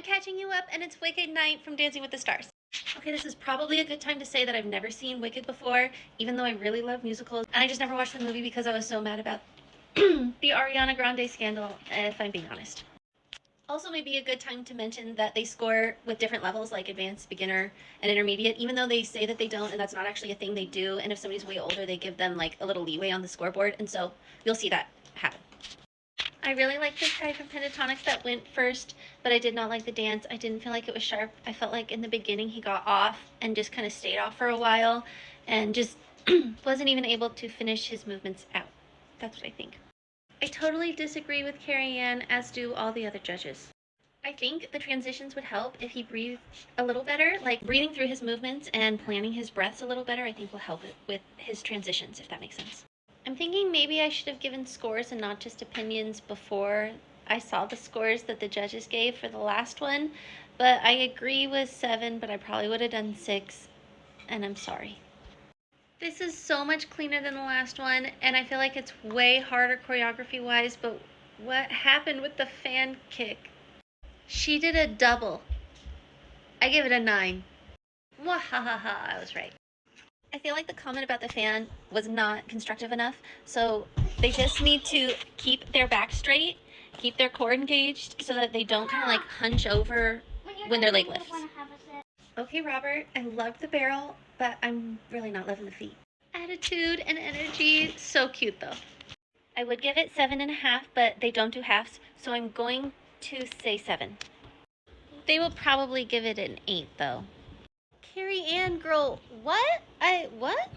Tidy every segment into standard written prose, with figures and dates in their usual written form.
catching you up, and it's Wicked Night from Dancing with the Stars. Okay, this is probably a good time to say that I've never seen Wicked before, even though I really love musicals, and I just never watched the movie because I was so mad about the Ariana Grande scandal, if I'm being honest. Also, maybe a good time to mention that they score with different levels, like advanced, beginner, and intermediate, even though they say that they don't, and that's not actually a thing they do, and if somebody's way older, they give them like a little leeway on the scoreboard, and so you'll see that happen. I really like this guy from Pentatonics that went first, but I did not like the dance. I didn't feel like it was sharp. I felt like in the beginning he got off and just kind of stayed off for a while and just wasn't even able to finish his movements out. That's what I think. I totally disagree with Carrie Ann, as do all the other judges. I think the transitions would help if he breathed a little better, like breathing through his movements and planning his breaths a little better, I think will help with his transitions, if that makes sense. I'm thinking maybe I should have given scores and not just opinions before I saw the scores that the judges gave for the last one, but I agree with 7, but I probably would have done 6, and I'm sorry. This is so much cleaner than the last one, and I feel like it's way harder choreography-wise, but what happened with the fan kick? She did a double. I give it a 9. Wahahaha, I was right. I feel like the comment about the fan was not constructive enough, so they just need to keep their back straight, keep their core engaged, so that they don't kind of like hunch over when their leg lifts. Okay, Robert, I loved the barrel, but I'm really not loving the feet. Attitude and energy, so cute though. I would give it 7.5, but they don't do halves, so I'm going to say 7. They will probably give it an 8 though. Carrie Ann, girl, what? What?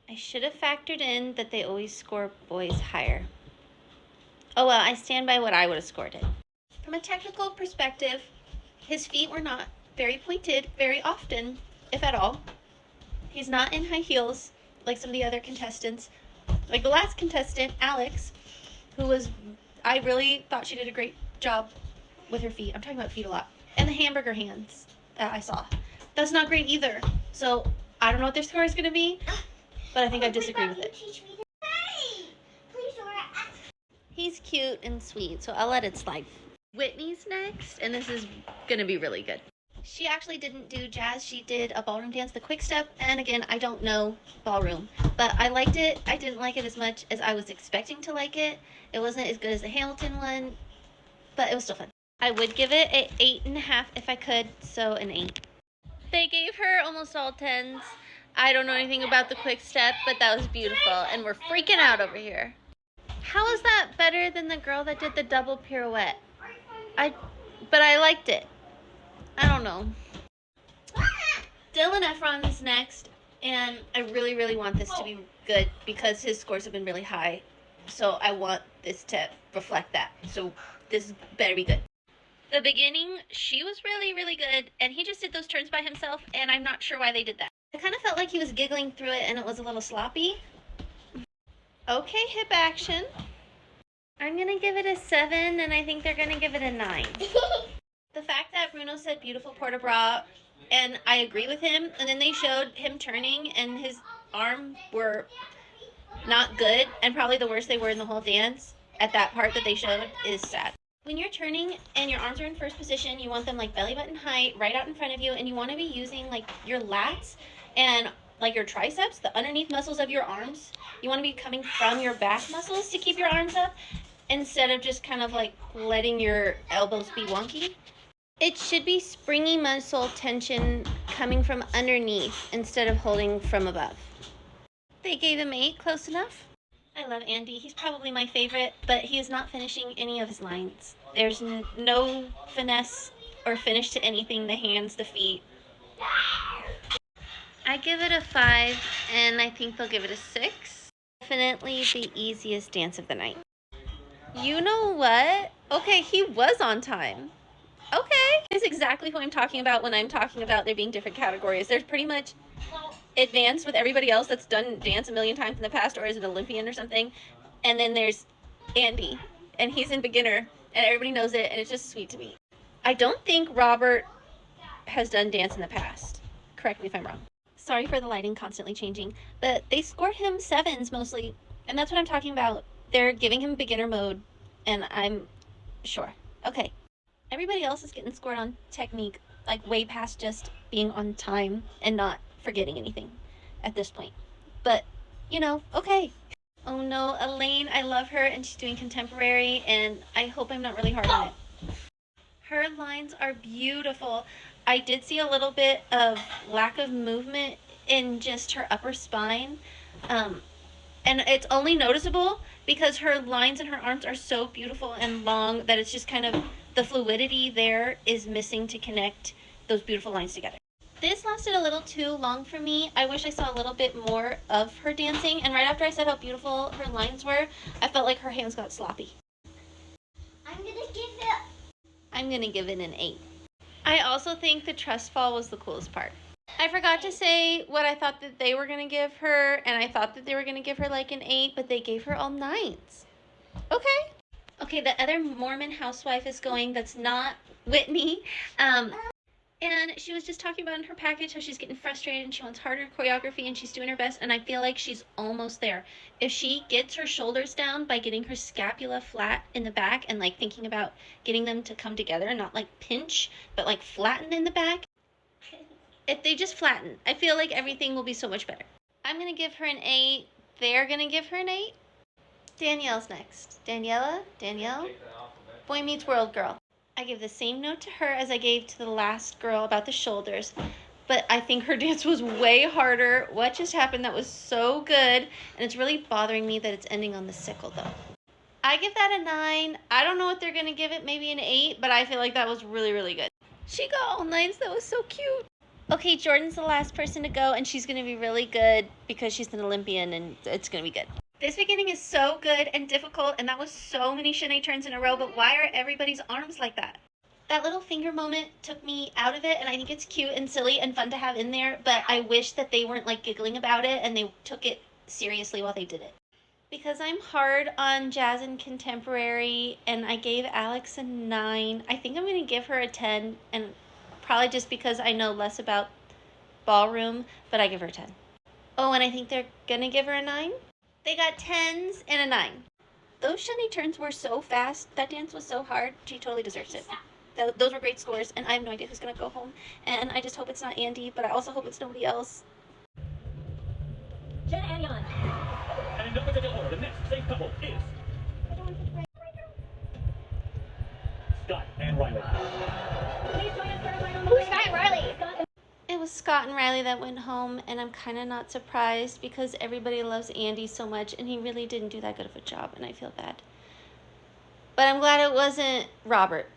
I should have factored in that they always score boys higher. Oh well, I stand by what I would have scored it. From a technical perspective, his feet were not very pointed very often, if at all. He's not in high heels like some of the other contestants. Like the last contestant, Alex, I really thought she did a great job with her feet. I'm talking about feet a lot. And the hamburger hands that I saw. That's not great either. So I don't know what their score is going to be, but I think I disagree with it. He's cute and sweet, so I'll let it slide. Whitney's next, and this is going to be really good. She actually didn't do jazz. She did a ballroom dance, the quick step, and again, I don't know ballroom, but I liked it. I didn't like it as much as I was expecting to like it. It wasn't as good as the Hamilton one, but it was still fun. I would give it an 8.5 if I could, so an 8. They gave her almost all 10s. I don't know anything about the quick step, but that was beautiful, and we're freaking out over here. How is that better than the girl that did the double pirouette? But I liked it. I don't know. Dylan Efron is next, and I really, really want this to be good because his scores have been really high, so I want this to reflect that. So this better be good. The beginning, she was really, really good, and he just did those turns by himself, and I'm not sure why they did that. I kind of felt like he was giggling through it, and it was a little sloppy. Okay, hip action. I'm going to give it a 7, and I think they're going to give it a 9. The fact that Bruno said beautiful port-de-bras, and I agree with him, and then they showed him turning, and his arms were not good, and probably the worst they were in the whole dance at that part that they showed is sad. When you're turning and your arms are in first position, you want them like belly button height, right out in front of you, and you want to be using like your lats and like your triceps, the underneath muscles of your arms. You want to be coming from your back muscles to keep your arms up instead of just kind of like letting your elbows be wonky. It should be springy muscle tension coming from underneath instead of holding from above. They gave him 8, close enough. I love Andy. He's probably my favorite, but he is not finishing any of his lines. There's no finesse or finish to anything, the hands, the feet. I give it a 5, and I think they'll give it a 6. Definitely the easiest dance of the night. You know what? Okay, he was on time. Okay. This is exactly who I'm talking about when I'm talking about there being different categories. There's pretty much advanced with everybody else that's done dance a million times in the past or is an Olympian or something. And then there's Andy, and he's in beginner, and everybody knows it, and it's just sweet to me. I don't think Robert has done dance in the past. Correct me if I'm wrong. Sorry for the lighting constantly changing, but they scored him 7s mostly, and that's what I'm talking about. They're giving him beginner mode, and I'm sure. Okay. Everybody else is getting scored on technique, like way past just being on time and not forgetting anything at this point. But, you know, okay. Oh no, Elaine, I love her and she's doing contemporary and I hope I'm not really hard on it. Her lines are beautiful. I did see a little bit of lack of movement in just her upper spine. Um, and it's only noticeable because her lines in her arms are so beautiful and long that it's just kind of the fluidity there is missing to connect those beautiful lines together. This lasted a little too long for me. I wish I saw a little bit more of her dancing, and right after I said how beautiful her lines were, I felt like her hands got sloppy. I'm gonna give it an 8. I also think the trust fall was the coolest part. I forgot to say what I thought that they were going to give her, and I thought that they were going to give her like an 8, but they gave her all 9s. Okay. Okay, the other Mormon housewife is going that's not Whitney. And she was just talking about in her package how she's getting frustrated and she wants harder choreography and she's doing her best, and I feel like she's almost there. If she gets her shoulders down by getting her scapula flat in the back and like thinking about getting them to come together and not like pinch, but like flatten in the back. If they just flatten, I feel like everything will be so much better. I'm going to give her an 8. They're going to give her an 8. Danielle's next. Danielle? Boy Meets World girl. I give the same note to her as I gave to the last girl about the shoulders, but I think her dance was way harder. What just happened? That was so good, and it's really bothering me that it's ending on the sickle, though. I give that a 9. I don't know what they're going to give it, maybe an 8, but I feel like that was really, really good. She got all 9s. That was so cute. Okay, Jordan's the last person to go, and she's going to be really good because she's an Olympian, and it's going to be good. This beginning is so good and difficult, and that was so many Shanae turns in a row, but why are everybody's arms like that? That little finger moment took me out of it, and I think it's cute and silly and fun to have in there, but I wish that they weren't like giggling about it and they took it seriously while they did it. Because I'm hard on jazz and contemporary, and I gave Alex a 9, I think I'm going to give her a 10, and probably just because I know less about ballroom, but I give her a 10. Oh, and I think they're going to give her a 9. They got 10s and a 9. Those Shanae turns were so fast. That dance was so hard. She totally deserves it. Those were great scores, and I have no idea who's going to go home. And I just hope it's not Andy, but I also hope it's nobody else. Jen and Jan. And in no particular order, the next safe couple is Scott and Riley. Please join us for Who's Scott and Riley? It was Scott and Riley that went home, and I'm kind of not surprised because everybody loves Andy so much, and he really didn't do that good of a job, and I feel bad. But I'm glad it wasn't Robert.